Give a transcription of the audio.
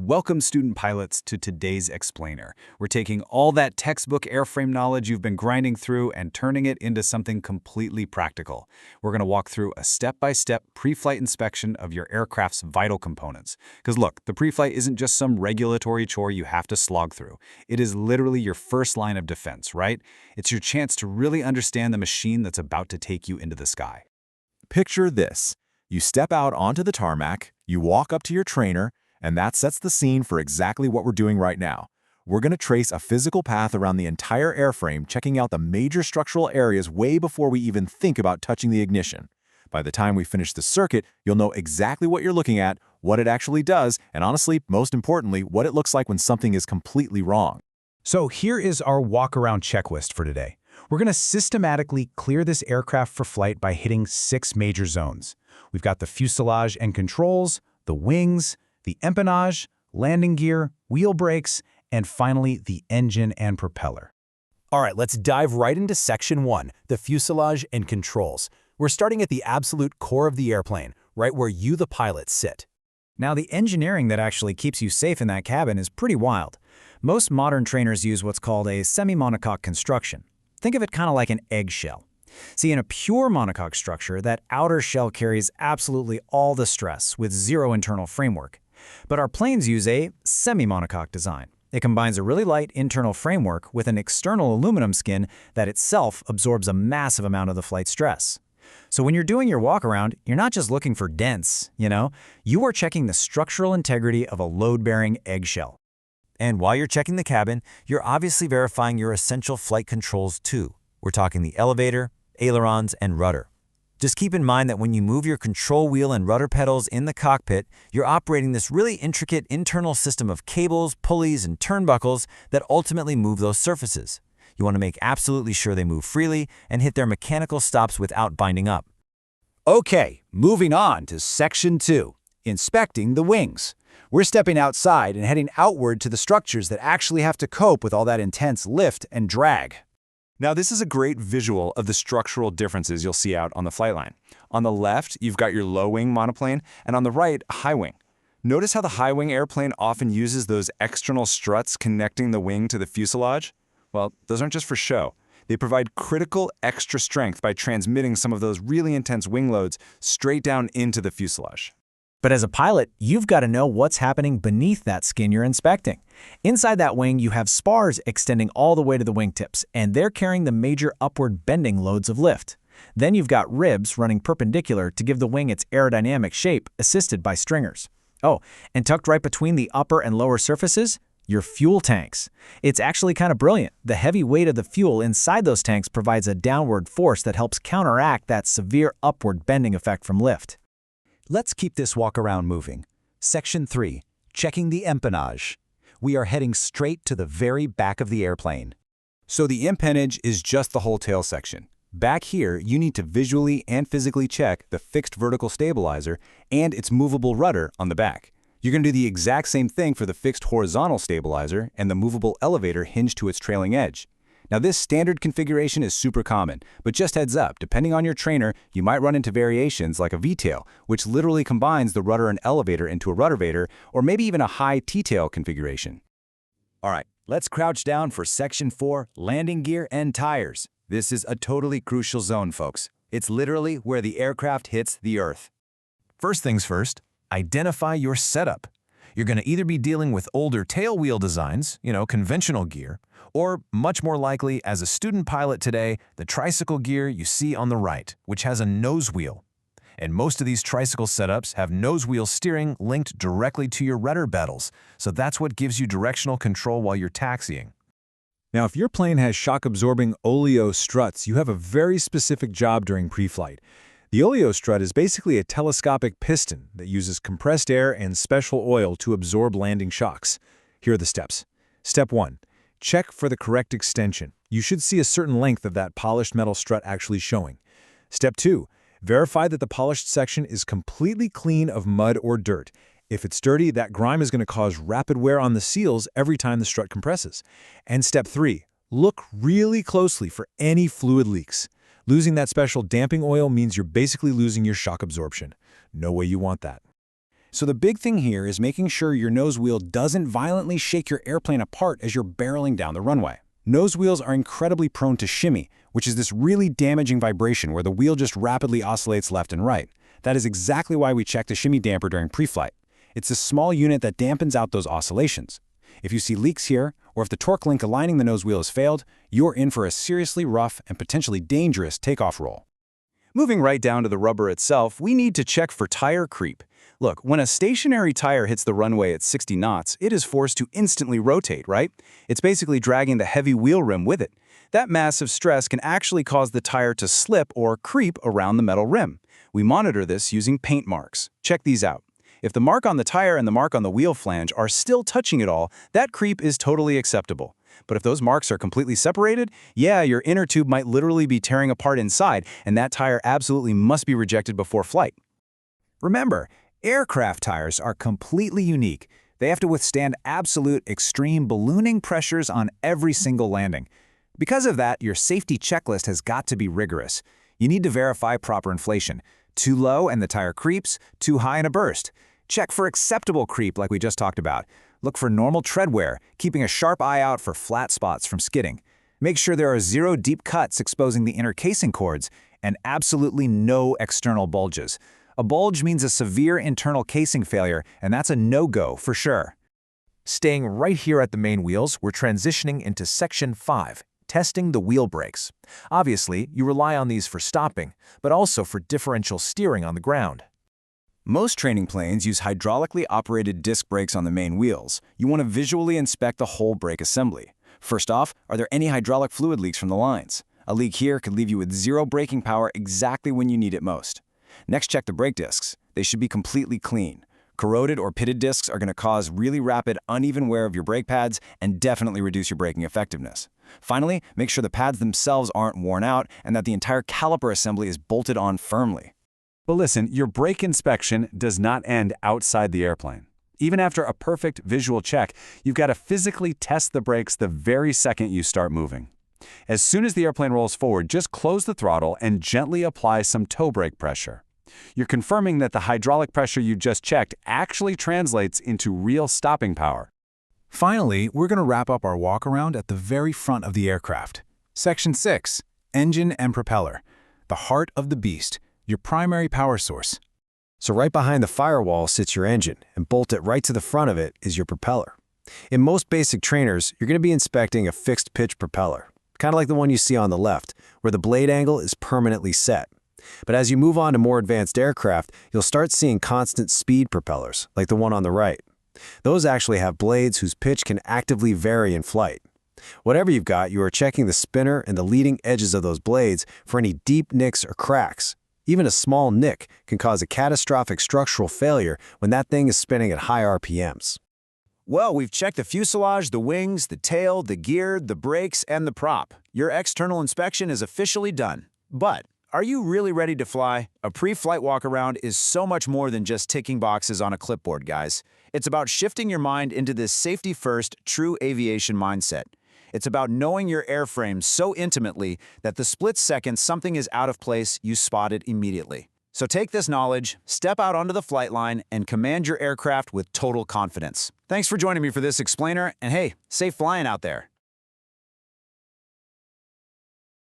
Welcome, student pilots, to today's explainer. We're taking all that textbook airframe knowledge you've been grinding through and turning it into something completely practical. We're going to walk through a step-by-step pre-flight inspection of your aircraft's vital components. Because look, the pre-flight isn't just some regulatory chore you have to slog through. It is literally your first line of defense, right? It's your chance to really understand the machine that's about to take you into the sky. Picture this. You step out onto the tarmac, you walk up to your trainer, and that sets the scene for exactly what we're doing right now. We're going to trace a physical path around the entire airframe, checking out the major structural areas way before we even think about touching the ignition. By the time we finish the circuit, you'll know exactly what you're looking at, what it actually does, and honestly, most importantly, what it looks like when something is completely wrong. So here is our walk-around checklist for today. We're going to systematically clear this aircraft for flight by hitting 6 major zones. We've got the fuselage and controls, the wings, the empennage, landing gear, wheel brakes, and finally the engine and propeller. All right, let's dive right into Section 1, the fuselage and controls. We're starting at the absolute core of the airplane, right where you, the pilot, sit. Now, the engineering that actually keeps you safe in that cabin is pretty wild. Most modern trainers use what's called a semi-monocoque construction. Think of it kind of like an eggshell. See, in a pure monocoque structure, that outer shell carries absolutely all the stress with zero internal framework. But our planes use a semi-monocoque design. It combines a really light internal framework with an external aluminum skin that itself absorbs a massive amount of the flight stress. So when you're doing your walk-around, you're not just looking for dents, you are checking the structural integrity of a load-bearing eggshell. And while you're checking the cabin, you're obviously verifying your essential flight controls too. We're talking the elevator, ailerons, and rudder. Just keep in mind that when you move your control wheel and rudder pedals in the cockpit, you're operating this really intricate internal system of cables, pulleys, and turnbuckles that ultimately move those surfaces. You want to make absolutely sure they move freely and hit their mechanical stops without binding up. Okay, moving on to Section 2, inspecting the wings. We're stepping outside and heading outward to the structures that actually have to cope with all that intense lift and drag. Now, this is a great visual of the structural differences you'll see out on the flight line. On the left, you've got your low-wing monoplane, and on the right, a high-wing. Notice how the high-wing airplane often uses those external struts connecting the wing to the fuselage? Well, those aren't just for show. They provide critical extra strength by transmitting some of those really intense wing loads straight down into the fuselage. But as a pilot, you've got to know what's happening beneath that skin you're inspecting. Inside that wing, you have spars extending all the way to the wingtips, and they're carrying the major upward bending loads of lift. Then you've got ribs running perpendicular to give the wing its aerodynamic shape, assisted by stringers. Oh, and tucked right between the upper and lower surfaces, your fuel tanks. It's actually kind of brilliant. The heavy weight of the fuel inside those tanks provides a downward force that helps counteract that severe upward bending effect from lift. Let's keep this walk-around moving. Section 3, checking the empennage. We are heading straight to the very back of the airplane. So the empennage is just the whole tail section. Back here, you need to visually and physically check the fixed vertical stabilizer and its movable rudder on the back. You're going to do the exact same thing for the fixed horizontal stabilizer and the movable elevator hinged to its trailing edge. Now, this standard configuration is super common, but just heads up, depending on your trainer, you might run into variations like a V-tail, which literally combines the rudder and elevator into a ruddervator, or maybe even a high T-tail configuration. All right, let's crouch down for Section 4, landing gear and tires. This is a totally crucial zone, folks. It's literally where the aircraft hits the earth. First things first, identify your setup. You're going to either be dealing with older tailwheel designs, conventional gear, or much more likely, as a student pilot today, the tricycle gear you see on the right, which has a nose wheel. And most of these tricycle setups have nose wheel steering linked directly to your rudder pedals, so that's what gives you directional control while you're taxiing. Now, if your plane has shock-absorbing oleo struts, you have a very specific job during pre-flight. The oleo strut is basically a telescopic piston that uses compressed air and special oil to absorb landing shocks. Here are the steps. Step 1. Check for the correct extension. You should see a certain length of that polished metal strut actually showing. Step 2. Verify that the polished section is completely clean of mud or dirt. If it's dirty, that grime is going to cause rapid wear on the seals every time the strut compresses. And Step 3. Look really closely for any fluid leaks. Losing that special damping oil means you're basically losing your shock absorption. No way you want that. So the big thing here is making sure your nose wheel doesn't violently shake your airplane apart as you're barreling down the runway. Nose wheels are incredibly prone to shimmy, which is this really damaging vibration where the wheel just rapidly oscillates left and right. That is exactly why we check the shimmy damper during pre-flight. It's a small unit that dampens out those oscillations. If you see leaks here, or if the torque link aligning the nose wheel has failed, you're in for a seriously rough and potentially dangerous takeoff roll. Moving right down to the rubber itself, we need to check for tire creep. Look, when a stationary tire hits the runway at 60 knots, it is forced to instantly rotate, right? It's basically dragging the heavy wheel rim with it. That massive stress can actually cause the tire to slip or creep around the metal rim. We monitor this using paint marks. Check these out. If the mark on the tire and the mark on the wheel flange are still touching it all, that creep is totally acceptable. But if those marks are completely separated, yeah, your inner tube might literally be tearing apart inside, and that tire absolutely must be rejected before flight. Remember, aircraft tires are completely unique. They have to withstand absolute extreme ballooning pressures on every single landing. Because of that, your safety checklist has got to be rigorous. You need to verify proper inflation. Too low and the tire creeps, too high and a burst. Check for acceptable creep like we just talked about. Look for normal tread wear, keeping a sharp eye out for flat spots from skidding. Make sure there are 0 deep cuts exposing the inner casing cords, and absolutely no external bulges. A bulge means a severe internal casing failure, and that's a no-go for sure. Staying right here at the main wheels, we're transitioning into Section 5, testing the wheel brakes. Obviously, you rely on these for stopping, but also for differential steering on the ground. Most training planes use hydraulically operated disc brakes on the main wheels. You want to visually inspect the whole brake assembly. First off, are there any hydraulic fluid leaks from the lines? A leak here could leave you with 0 braking power exactly when you need it most. Next, check the brake discs. They should be completely clean. Corroded or pitted discs are going to cause really rapid, uneven wear of your brake pads and definitely reduce your braking effectiveness. Finally, make sure the pads themselves aren't worn out and that the entire caliper assembly is bolted on firmly. But listen, your brake inspection does not end outside the airplane. Even after a perfect visual check, you've got to physically test the brakes the very second you start moving. As soon as the airplane rolls forward, just close the throttle and gently apply some toe brake pressure. You're confirming that the hydraulic pressure you just checked actually translates into real stopping power. Finally, we're going to wrap up our walk-around at the very front of the aircraft. Section 6, Engine and Propeller, the heart of the beast, your primary power source. So right behind the firewall sits your engine, and bolted right to the front of it is your propeller. In most basic trainers, you're going to be inspecting a fixed pitch propeller, kind of like the one you see on the left, where the blade angle is permanently set. But as you move on to more advanced aircraft, you'll start seeing constant speed propellers, like the one on the right. Those actually have blades whose pitch can actively vary in flight. Whatever you've got, you are checking the spinner and the leading edges of those blades for any deep nicks or cracks. Even a small nick can cause a catastrophic structural failure when that thing is spinning at high RPMs. Well, we've checked the fuselage, the wings, the tail, the gear, the brakes, and the prop. Your external inspection is officially done. But are you really ready to fly? A pre-flight walk-around is so much more than just ticking boxes on a clipboard, guys. It's about shifting your mind into this safety-first, true aviation mindset. It's about knowing your airframe so intimately that the split second something is out of place, you spot it immediately. So take this knowledge, step out onto the flight line, and command your aircraft with total confidence. Thanks for joining me for this explainer, and hey, safe flying out there.